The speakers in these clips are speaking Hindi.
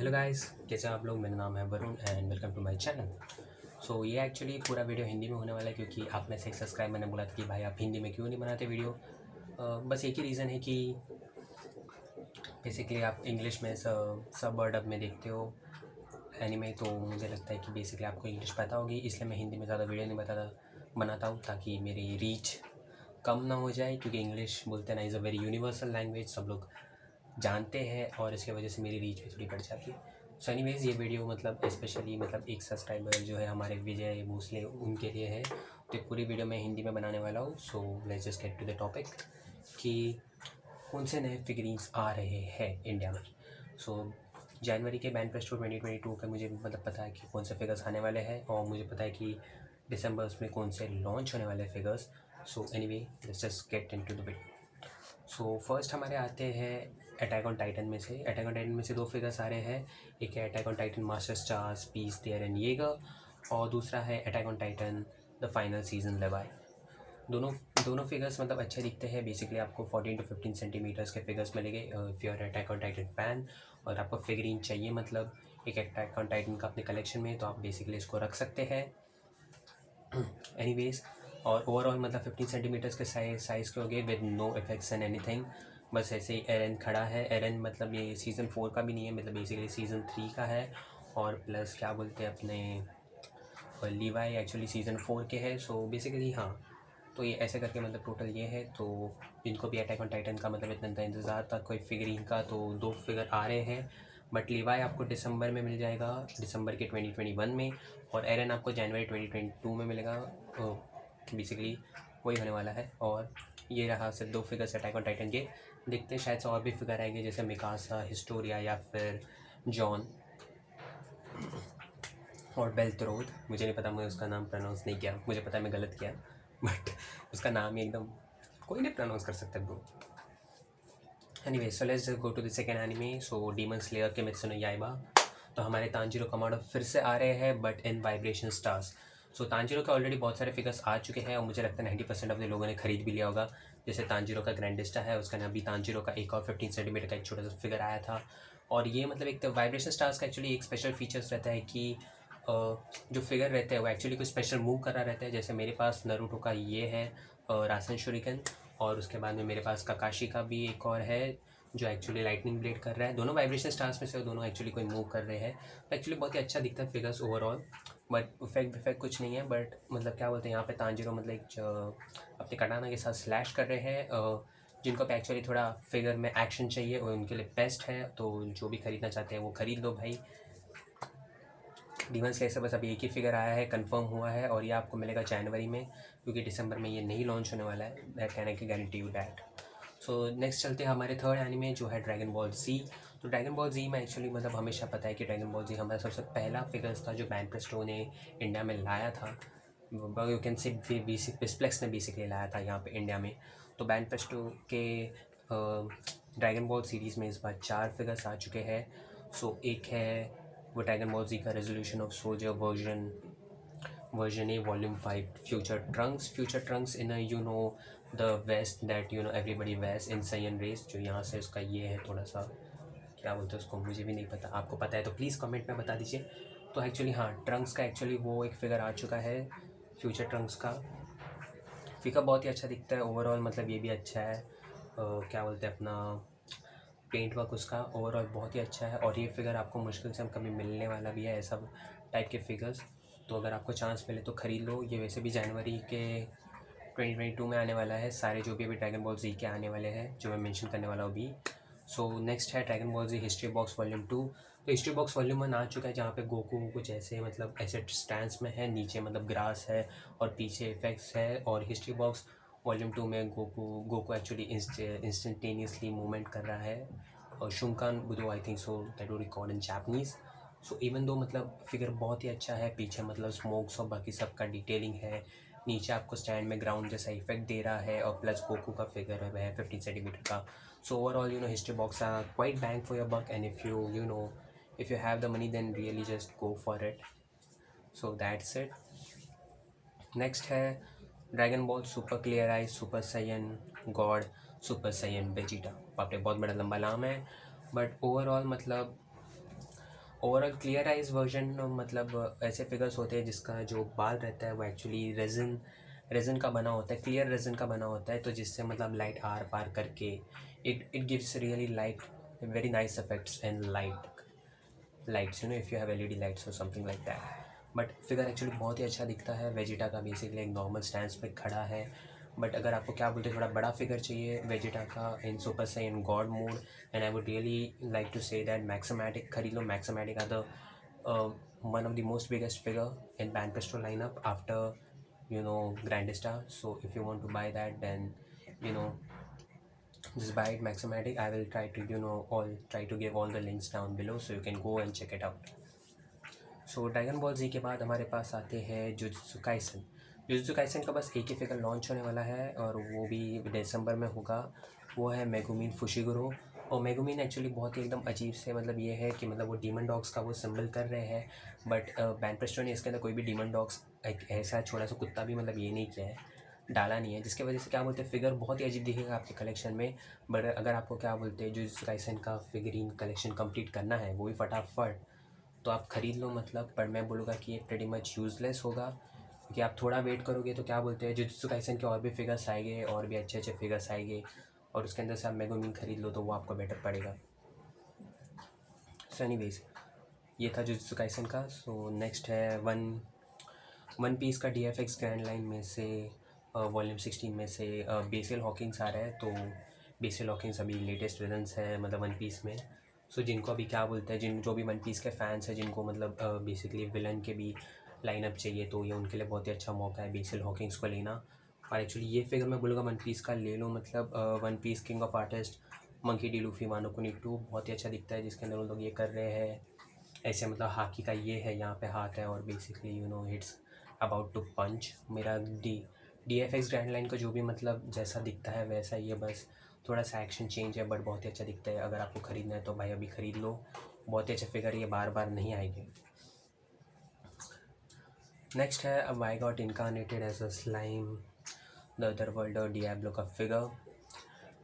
हेलो गाइस, कैसे हैं आप लोग। मेरा नाम है Varun and welcome to my channel. ये एक्चुअली पूरा वीडियो हिंदी में होने वाला है क्योंकि आप में से एक सब्सक्राइबर ने बोला था कि भाई आप हिंदी में क्यों नहीं बनाते वीडियो। बस एक ही रीज़न है कि बेसिकली आप इंग्लिश में सब वर्ड अब में देखते हो एनीमे, तो मुझे लगता है कि बेसिकली आपको इंग्लिश पता होगी, इसलिए मैं हिंदी में ज़्यादा वीडियो नहीं बनाता हूँ ताकि मेरी रीच कम ना हो जाए, क्योंकि इंग्लिश बोलते हैं ना is a very universal language, सब लोग जानते हैं और इसकी वजह से मेरी रीच भी थोड़ी बढ़ जाती है। सो एनीवेज़ ये वीडियो मतलब स्पेशली मतलब एक सब्सक्राइबर जो है हमारे विजय भोसले उनके लिए है, तो पूरी वीडियो मैं हिंदी में बनाने वाला हूँ। So let's just get to the topic कि कौन से नए फिगरीन्स आ रहे हैं इंडिया में। जनवरी के बैन फेस्टो 2022 का मुझे मतलब पता है कि कौन से फिगर्स आने वाले हैं, और मुझे पता है कि दिसंबर में कौन से लॉन्च होने वाले figures. So anyway let's just get into the video. First हमारे आते हैं अटैक ऑन टाइटन में से। अटैक ऑन टाइटन में से दो फिगर्स आ रहे हैं, एक है attack on Titan master stars piece there and Yeager, और दूसरा है attack on Titan the final season Levi. दोनों दोनों फिगर्स मतलब अच्छे दिखते हैं। बेसिकली आपको 14 to 15 सेंटीमीटर्स के फिगर्स मिलेंगे if you are Attack on Titan fan, और आपको फिगरीन चाहिए मतलब एक अटैक ऑन टाइटन का अपने कलेक्शन में, तो आप बेसिकली इसको रख सकते हैं। एनीवेज, और ओवरऑल मतलब 15 सेंटीमीटर्स के साइज़ के हो गए with no effects and anything. बस ऐसे ही एरन खड़ा है। एरन मतलब ये सीज़न 4 का भी नहीं है, मतलब बेसिकली सीज़न 3 का है, और प्लस क्या बोलते हैं अपने लीवाई एक्चुअली सीज़न 4 के हैं। सो बेसिकली हाँ, तो ये ऐसे करके मतलब टोटल ये है। तो जिनको भी अटैक ऑन टाइटन का मतलब इतना इंतज़ार था कोई फिगरीन का, तो दो फिगर आ रहे हैं। बट लीवाई आपको दिसंबर में मिल जाएगा, दिसंबर के 2021 में, और एरन आपको जनवरी 2022 में मिलेगा। बेसिकली वही होने वाला है। और ये रहा सिर्फ दो फिगर्स अटैक ऑन टाइटन के। देखते हैं शायद से और भी फिगर आएंगे, जैसे मिकासा, हिस्टोरिया या फिर जॉन और बेल्तरोद। मुझे नहीं पता, मैं उसका नाम प्रोनाउंस नहीं किया, मुझे पता है मैं गलत किया, बट उसका नाम ही एकदम कोई नहीं प्रोनाउंस कर सकता bro. Anyway, so let's go to the second anime. Demon Slayer Kimetsu no Yaiba. तो हमारे तांजीरो कमांडो फिर से आ रहे हैं, but in vibration stars. Tanjiro के ऑलरेडी बहुत सारे फिगर्स आ चुके हैं, और मुझे लगता है 90% ऑफ द लोगों ने खरीद भी लिया होगा। जैसे तांजीरो का ग्रैंडिस्टा है, उसका ना अभी तांजीरो का एक और 15 सेंटीमीटर का एक छोटा सा फिगर आया था। और ये मतलब एक तो वाइब्रेशन स्टार्स का एक्चुअली एक स्पेशल फीचर्स रहता है कि जो फिगर रहते हैं वो एक्चुअली कोई स्पेशल मूव कर रहा रहता है। जैसे मेरे पास नरूटो का ये है रासन शुरिकन, और उसके बाद में मेरे पास ककाशी का भी एक और है जो एक्चुअली लाइटनिंग ब्लेड कर रहा है। दोनों वाइब्रेशन स्टार्स में से दोनों एक्चुअली कोई मूव कर रहे हैं, तो एक्चुअली बहुत ही अच्छा दिखता है फिगर्स ओवरऑल। बट इफेक्ट कुछ नहीं है, बट मतलब क्या बोलते हैं यहाँ पे तांजीरो मतलब अपने कटाना के साथ स्लैश कर रहे हैं। जिनको पे एक्चुअली थोड़ा फिगर में एक्शन चाहिए और उनके लिए बेस्ट है, तो जो भी खरीदना चाहते हैं वो खरीद लो भाई। डीमन स्लेयर से बस अभी एक ही फिगर आया है, कंफर्म हुआ है, और ये आपको मिलेगा जनवरी में, क्योंकि दिसंबर में ये नहीं लॉन्च होने वाला है। That can I can guarantee you that. Next चलते हैं हमारे थर्ड एनिमे जो है ड्रैगन बॉल जी। तो ड्रैगन बॉल जी में एक्चुअली मतलब हमेशा पता है कि ड्रैगन बॉल जी हमारा सबसे पहला फिगर्स था जो बैन प्रेस्टो ने इंडिया में लाया था। यू कैन से बिस्प्लेक्स ने बेसिकली लाया था यहाँ पे इंडिया में। तो बैन प्रेस्टो के ड्रैगन बॉल सीरीज़ में इस बार 4 फिगर्स आ चुके हैं। एक है वो ड्रैगन बॉल जी का resolution of soldier version a volume 5 future Trunks in the west that everybody west in Saiyan race. जो यहाँ से उसका ये है थोड़ा सा क्या बोलते हैं उसको, मुझे भी नहीं पता, आपको पता है तो प्लीज़ कमेंट में बता दीजिए। तो एक्चुअली हाँ, ट्रंक्स का एक्चुअली वो एक फिगर आ चुका है फ्यूचर ट्रंक्स का। फिगर बहुत ही अच्छा दिखता है ओवरऑल, मतलब ये भी अच्छा है। क्या बोलते हैं अपना पेंट वर्क उसका ओवरऑल बहुत ही अच्छा है, और ये फिगर आपको मुश्किल से कभी मिलने वाला भी है ऐसा टाइप के फिगर्स। तो अगर आपको चांस मिले तो ख़रीद लो। ये वैसे भी जनवरी के 2022 में आने वाला है, सारे जो भी अभी ड्रैगन बॉल जी के आने वाले हैं जो मैं मेंशन करने वाला हूँ अभी। नेक्स्ट है ड्रैगन बॉल जी हिस्ट्री बॉक्स वॉल्यूम 2। तो हिस्ट्री बॉक्स वॉल्यूम 1 आ चुका है, जहाँ पे गोकू कुछ ऐसे मतलब ऐसे स्टैंड्स में है, नीचे मतलब ग्रास है और पीछे इफेक्ट्स है। और हिस्ट्री बॉक्स वॉल्यूम 2 में गोकू एक्चुअली इंस्टेंटेनियसली मूवमेंट कर रहा है, और Shunkan Budo I think so that would record in Japanese. Even though मतलब फिगर बहुत ही अच्छा है, पीछे मतलब स्मोक्स और बाकी सब का डिटेलिंग है, नीचे आपको स्टैंड में ग्राउंड जैसा इफेक्ट दे रहा है, और प्लस गोकू का फिगर है वह 15 सेंटीमीटर का। Overall history box are quite bang for your buck, and if you have the money then really just go for it. That's it. Next है Dragon Ball Super clear eye Super Saiyan God Super Saiyan Vegeta. बाप रे, बहुत बड़ा लंबा नाम है, बट ओवरऑल मतलब ओवरऑल क्लियर आइज वर्जन मतलब ऐसे फिगर्स होते हैं जिसका जो बाल रहता है वो एक्चुअली रेजिन का बना होता है, क्लियर रेजिन का बना होता है, तो जिससे मतलब लाइट आर पार करके it gives really light very nice effects and lights, if you have LED lights और something like that. But figure actually बहुत ही अच्छा दिखता है। वेजिटा का बेसिकली एक नॉर्मल स्टैंड पे खड़ा है, बट अगर आपको क्या बोलते हैं थोड़ा बड़ा फिगर चाहिए वेजिटा का in Super Saiyan God mode, and I would really like to say that Maximatic खरीद लो। Maximatic are the one of the most biggest figure in Banpresto lineup after Grandista. So if you want to buy that, then you know just buy it Maxomatic. I will try to try to give all the links down below so you can go and check it out. So Dragon Ball Z के बाद हमारे पास आते हैं जुजुत्सु काइसन। जुजुत्सु काइसन का बस एक ही फिगर लॉन्च होने वाला है और वो भी दिसंबर में होगा। वो है मेगुमिन फुशिगुरो। और मेगुमिन एक्चुअली बहुत ही एकदम अजीब से मतलब ये है कि मतलब वो डीमन डॉग्स का वो सिंबल कर रहे हैं, बट बैनप्रेस्टो ने इसके अंदर कोई भी डीमन डॉग्स एक ऐसा छोटा सा कुत्ता भी मतलब ये नहीं किया है, डाला नहीं है, जिसकी वजह से क्या बोलते हैं फिगर बहुत ही अजीब दिखेगा आपके कलेक्शन में। बट अगर आपको क्या बोलते हैं जुजुत्सु काइसन का फिगरीन कलेक्शन कंप्लीट करना है वो भी फटाफट, तो आप ख़रीद लो मतलब। पर मैं बोलूँगा कि ये प्रेटी मच यूज़लेस होगा, क्योंकि आप थोड़ा वेट करोगे तो क्या बोलते हैं जुजुत्सु काइसन के और भी फिगर्स आएंगे और भी अच्छे अच्छे फिगर्स आएंगे, और उसके अंदर से आप मेगुमिन ख़रीद लो तो वो आपको बेटर पड़ेगा। सो एनीवेज ये था जुजुत्सु काइसन का। सो नेक्स्ट है वन पीस का DFX ग्रैंड लाइन में से वॉल्यूम 16 में से बेसिल हॉकिंग्स आ रहा है। तो बेसिल हॉकिंग्स अभी लेटेस्ट विलन्स है मतलब वन पीस में। सो जिनको अभी क्या बोलते हैं जो भी वन पीस के फैंस हैं जिनको मतलब बेसिकली विलन के भी लाइनअप चाहिए, तो ये उनके लिए बहुत ही अच्छा मौका है बेसिल हॉकिंग्स को लेना। और एक्चुअली ये फिगर मैं बोलूँगा वन पीस का ले लो, मतलब One Piece King of Artist Monkey D Luffy Wano Kuni 2 बहुत ही अच्छा दिखता है, जिसके अंदर उन लोग ये कर रहे हैं ऐसे मतलब हाकी का ये है, यहाँ पे हाथ है और बेसिकली हिट्स अबाउट टू पंच। मेरा DFX ग्रैंड लाइन का जो भी मतलब जैसा दिखता है वैसा ही है, बस थोड़ा सा एक्शन चेंज है, बट बहुत ही अच्छा दिखता है। अगर आपको ख़रीदना है तो भाई अभी ख़रीद लो, बहुत ही अच्छे फिगर, ये बार बार नहीं आएंगे। नेक्स्ट है अब I got incarnated as a slime the other world और डियाब्लो का फिगर।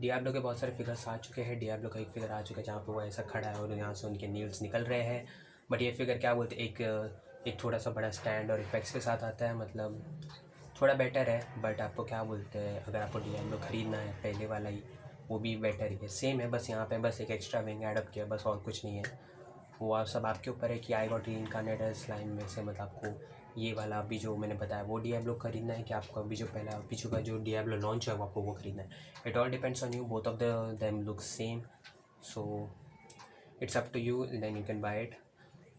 डियाब्लो के बहुत सारे फिगर्स आ चुके हैं। डियाब्लो का एक फिगर आ चुका है जहाँ पे वो ऐसा खड़ा है और यहाँ से उनके नील्स निकल रहे हैं, बट ये फिगर क्या बोलते हैं एक थोड़ा सा बड़ा स्टैंड और इफेक्ट्स के साथ आता है, मतलब थोड़ा बेटर है। बट आपको क्या बोलते हैं अगर आपको डियाब्लो ख़रीदना है पहले वाला ही, वो भी बेटर ही है, सेम है, बस यहाँ पे बस एक एक्स्ट्रा विंग एडअप किया, बस और कुछ नहीं है। वो आप सब आपके ऊपर है कि आई गॉट इनकारनेटेड स्लाइम में से मतलब आपको ये वाला अभी जो मैंने बताया वो डियाब्लो ख़रीदना है कि आपको अभी जो पहला पीछू का जो डियाब्लो लॉन्च है वो आपको वो ख़रीदना है। It all depends on you, both of them look same, so it's up to you, then you can buy it.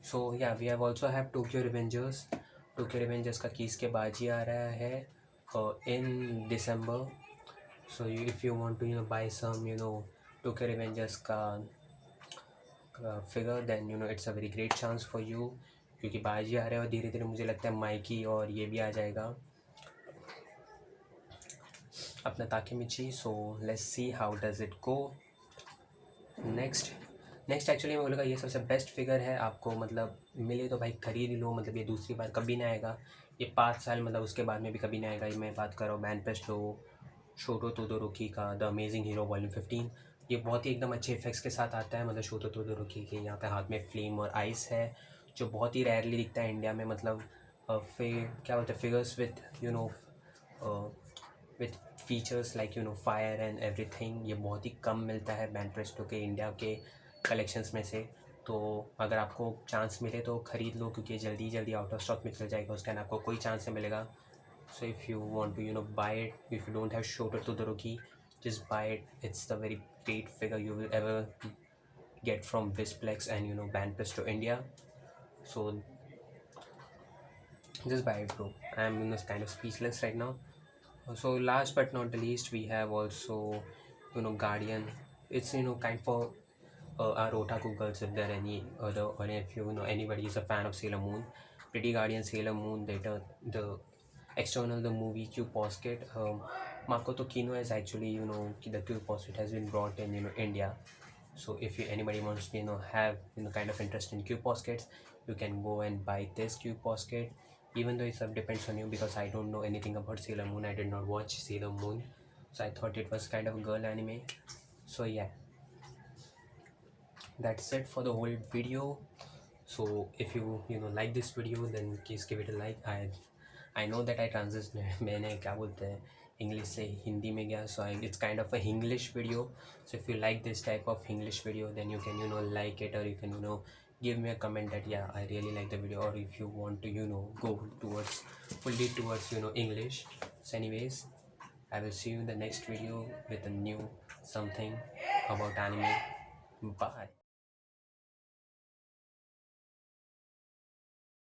So yeah we have also have Tokyo Revengers. Tokyo Revengers का कीस के बाजी आ रहा है in December. So if you want to buy some Tokyo Revengers का figure, then it's a very great chance for you, क्योंकि बाजी आ रहे हैं और धीरे धीरे मुझे लगता है माइकी और ये भी आ जाएगा अपना Takemichi. So let's see how does it go. Next actually मैं बोलूँगा ये सबसे बेस्ट फिगर है, आपको मतलब मिले तो भाई खरीद लो, मतलब ये दूसरी बार कभी नहीं आएगा, ये 5 साल मतलब उसके बाद में भी कभी नहीं आएगा। ये मैं बात कर रहा हूँ बैनप्रेस्टो शोटो तोदोरोकी का द अमेजिंग हीरो वॉल्यूम 15। ये बहुत ही एकदम अच्छे इफेक्ट्स के साथ आता है, मतलब शोटो तोदोरोकी के यहाँ पे हाथ में फ्लेम और आइस है, जो बहुत ही रेयरली दिखता है इंडिया में, मतलब फिर क्या बोलते हैं figures with features like fire and everything, ये बहुत ही कम मिलता है बैनप्रेस्टो के इंडिया के कलेक्शंस में से। तो अगर आपको चांस मिले तो ख़रीद लो, क्योंकि जल्दी जल्दी आउट ऑफ स्टॉक में चल जाएगा, उसके बाद आपको कोई चांस नहीं मिलेगा। So if you want to buy it, if you don't have Shoto Todoroki, just buy it. It's the very great figure you will ever get from Bisplex and Banpresto India. So just buy it, bro. I'm kind of speechless right now. So last but not the least, we have also Guardian. It's kind for our otaku girls, if there are any other, or if anybody is a fan of Sailor Moon, Pretty Guardian Sailor Moon, the external the movie Cube Posket. Makoto Kino is actually the Cube Posket has been brought in India. So if anybody wants to have kind of interest in Cube Poskets, you can go and buy this Cube Posket. Even though it depends on you, because I don't know anything about Sailor Moon, I did not watch Sailor Moon, so I thought it was kind of a girl anime. So yeah, that's it for the whole video. So if you know like this video, then please give it a like. I know that I transitioned मैंने क्या बोलते हैं इंग्लिश से हिंदी में गया, so it's kind of a English video. So if you like this type of English video, then you can like it, or you can give me a comment that yeah, I really like the video, or if you want to go towards fully towards English. So anyways, I will see you in the next video with a new something about anime. Bye.